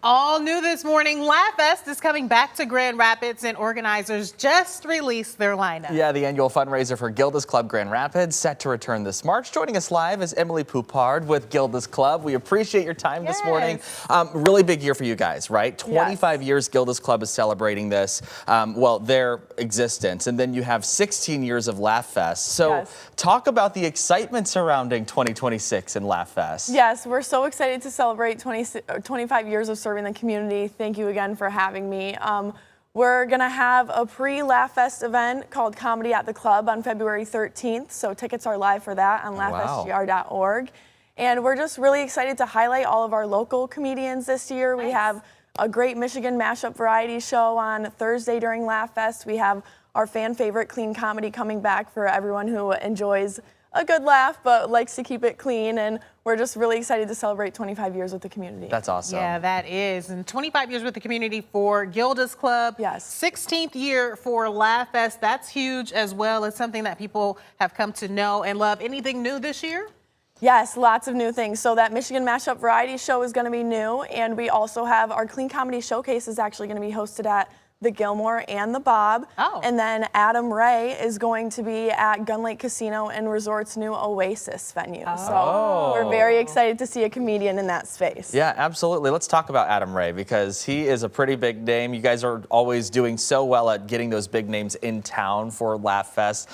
All new this morning, LaughFest is coming back to Grand Rapids, and organizers just released their lineup. Yeah, the annual fundraiser for Gilda's Club Grand Rapids set to return this March. Joining us live is Emily Poupard with Gilda's Club. We appreciate your time this morning. Really big year for you guys, right? 25 years Gilda's Club is celebrating this, their existence. And then you have 16 years of LaughFest. So talk about the excitement surrounding 2026 and LaughFest. Yes, we're so excited to celebrate 25 years of serving the community. Thank you again for having me. We're gonna have a pre-LaughFest event called Comedy at the Club on February 13th. So tickets are live for that on laughfestgr.org. And we're just really excited to highlight all of our local comedians this year. We have a great Michigan mashup variety show on Thursday during LaughFest. We have our fan favorite clean comedy coming back for everyone who enjoys a good laugh but likes to keep it clean, and we're just really excited to celebrate 25 years with the community. That's awesome. Yeah, that is. And 25 years with the community for Gilda's Club. Yes. 16th year for LaughFest. That's huge as well. It's something that people have come to know and love. Anything new this year? Yes, lots of new things. So that Michigan mashup variety show is going to be new, and we also have our clean comedy showcase is actually going to be hosted at the Gilmore and the Bob. And then Adam Ray is going to be at Gun Lake Casino and Resort's new Oasis venue. So we're very excited to see a comedian in that space. Yeah, absolutely. Let's talk about Adam Ray, because he is a pretty big name. You guys are always doing so well at getting those big names in town for LaughFest.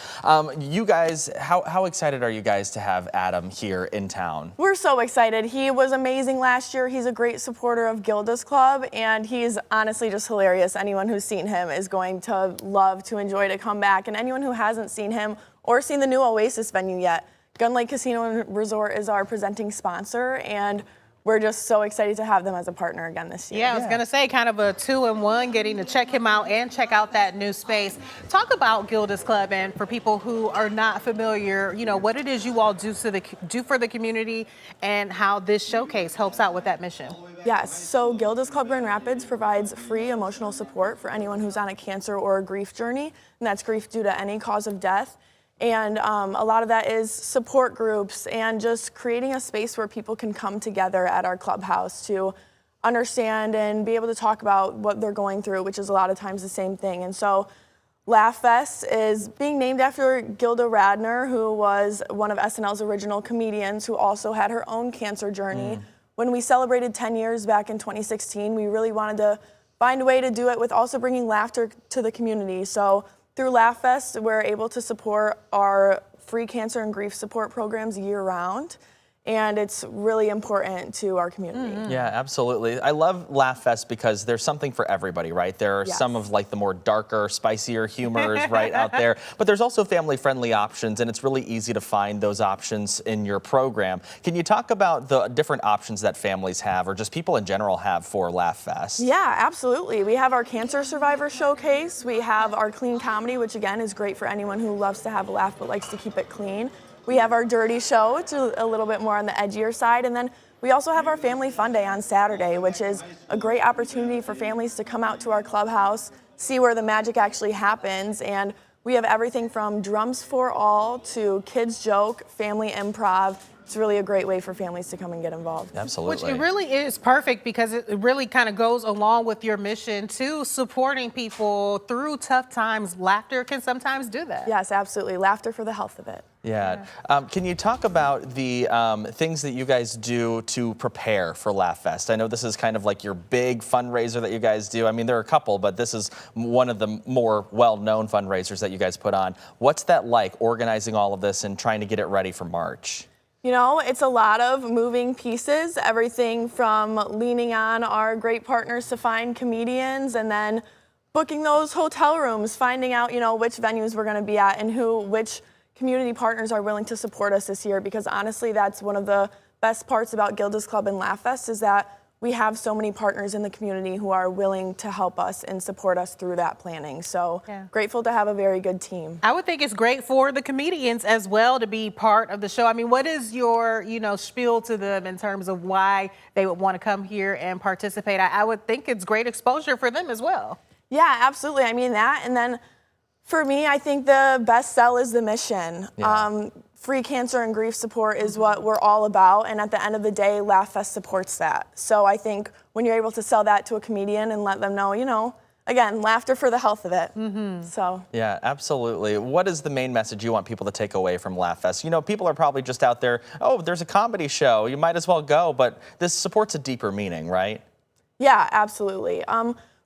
You guys, how excited are you guys to have Adam here in town? We're so excited. He was amazing last year. He's a great supporter of Gilda's Club, and he's honestly just hilarious. Anyone who's seen him is going to love to enjoy to come back. And anyone who hasn't seen him or seen the new Oasis venue yet, Gun Lake Casino and Resort is our presenting sponsor, and we're just so excited to have them as a partner again this year. Yeah, I was gonna say kind of a 2-in-1, getting to check him out and check out that new space. Talk about Gilda's Club, and for people who are not familiar, you know, what it is you all do for the community and how this showcase helps out with that mission. Yes, so Gilda's Club Grand Rapids provides free emotional support for anyone who's on a cancer or a grief journey, and that's grief due to any cause of death. And a lot of that is support groups and just creating a space where people can come together at our clubhouse to understand and be able to talk about what they're going through, which is a lot of times the same thing. And so LaughFest is being named after Gilda Radner, who was one of SNL's original comedians who also had her own cancer journey. When we celebrated 10 years back in 2016, we really wanted to find a way to do it with also bringing laughter to the community. So through LaughFest, we're able to support our free cancer and grief support programs year-round, and it's really important to our community. Yeah, absolutely. I love LaughFest because there's something for everybody, right? There are some of like the more darker, spicier humors right out there, but there's also family-friendly options, and it's really easy to find those options in your program. Can you talk about the different options that families have, or just people in general have, for LaughFest? Yeah, absolutely. We have our Cancer Survivor Showcase. We have our Clean Comedy, which again is great for anyone who loves to have a laugh but likes to keep it clean. We have our Dirty Show, which is a little bit more on the edgier side. And then we also have our Family Fun Day on Saturday, which is a great opportunity for families to come out to our clubhouse, see where the magic actually happens. And we have everything from drums for all to kids joke, family improv. It's really a great way for families to come and get involved. Absolutely. Which it really is perfect, because it really kind of goes along with your mission to supporting people through tough times. Laughter can sometimes do that. Yes, absolutely. Laughter for the health of it. Yeah. Can you talk about the things that you guys do to prepare for LaughFest? I know this is kind of like your big fundraiser that you guys do. I mean, there are a couple, but this is one of the more well-known fundraisers that you guys put on. What's that like, organizing all of this and trying to get it ready for March? You know, it's a lot of moving pieces, everything from leaning on our great partners to find comedians, and then booking those hotel rooms, finding out, you know, which venues we're going to be at and which community partners are willing to support us this year, because honestly, that's one of the best parts about Gilda's Club and LaughFest, is that we have so many partners in the community who are willing to help us and support us through that planning. So grateful to have a very good team. I would think it's great for the comedians as well to be part of the show. I mean, what is your, spiel to them in terms of why they would want to come here and participate? I would think it's great exposure for them as well. Yeah, absolutely. I mean that, and then for me, I think the best sell is the mission. free cancer and grief support is what we're all about, and at the end of the day, LaughFest supports that. So I think when you're able to sell that to a comedian and let them know, you know, again, laughter for the health of it. So yeah, absolutely. What is the main message you want people to take away from LaughFest? You know, people are probably just out there, oh, there's a comedy show, you might as well go, but this supports a deeper meaning, right? yeah, absolutely.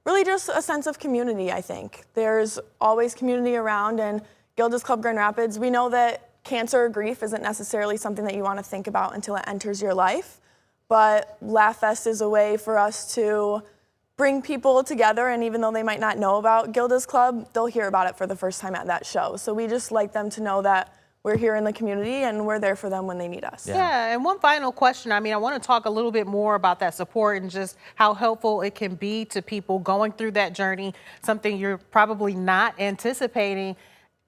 Really just a sense of community, I think. There's always community around, and Gilda's Club Grand Rapids, we know that cancer or grief isn't necessarily something that you want to think about until it enters your life, but LaughFest is a way for us to bring people together, and even though they might not know about Gilda's Club, they'll hear about it for the first time at that show. So we just like them to know that we're here in the community and we're there for them when they need us. Yeah, and one final question. I mean, I want to talk a little bit more about that support and just how helpful it can be to people going through that journey, something you're probably not anticipating.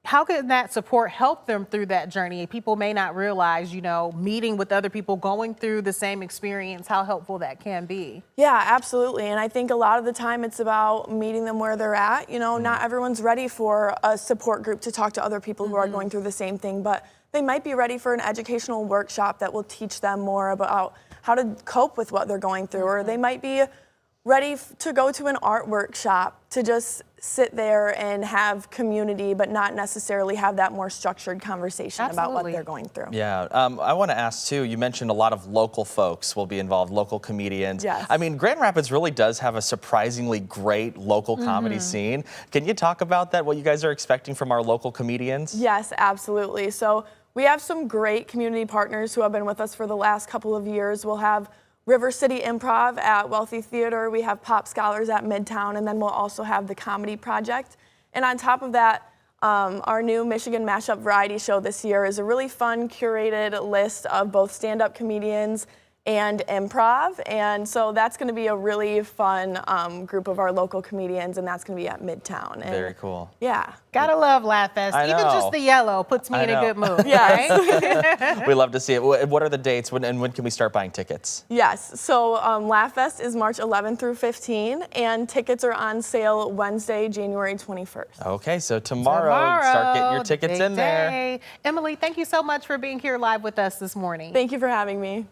How can that support help them through that journey? People may not realize, you know, meeting with other people going through the same experience, how helpful that can be. Yeah, absolutely. And I think a lot of the time it's about meeting them where they're at. You know, not everyone's ready for a support group to talk to other people who are going through the same thing, but they might be ready for an educational workshop that will teach them more about how to cope with what they're going through, or they might be ready to go to an art workshop to just sit there and have community, but not necessarily have that more structured conversation about what they're going through. Yeah, I want to ask too, you mentioned a lot of local folks will be involved, local comedians. Yes. I mean, Grand Rapids really does have a surprisingly great local comedy scene. Can you talk about that, what you guys are expecting from our local comedians? Yes, absolutely. So we have some great community partners who have been with us for the last couple of years. We'll have River City Improv at Wealthy Theater, we have Pop Scholars at Midtown, and then we'll also have the Comedy Project. And on top of that, our new Michigan Mashup Variety Show this year is a really fun curated list of both stand-up comedians and improv, and so that's going to be a really fun group of our local comedians, and that's going to be at Midtown. And very cool. Yeah. Gotta love LaughFest. I Even know. just the yellow puts me in a good mood. Yes. Right? We love to see it. What are the dates and when can we start buying tickets? Yes, so LaughFest is March 11 through 15, and tickets are on sale Wednesday, January 21st. Okay, so tomorrow start getting your the tickets big in there. day. Emily, thank you so much for being here live with us this morning. Thank you for having me.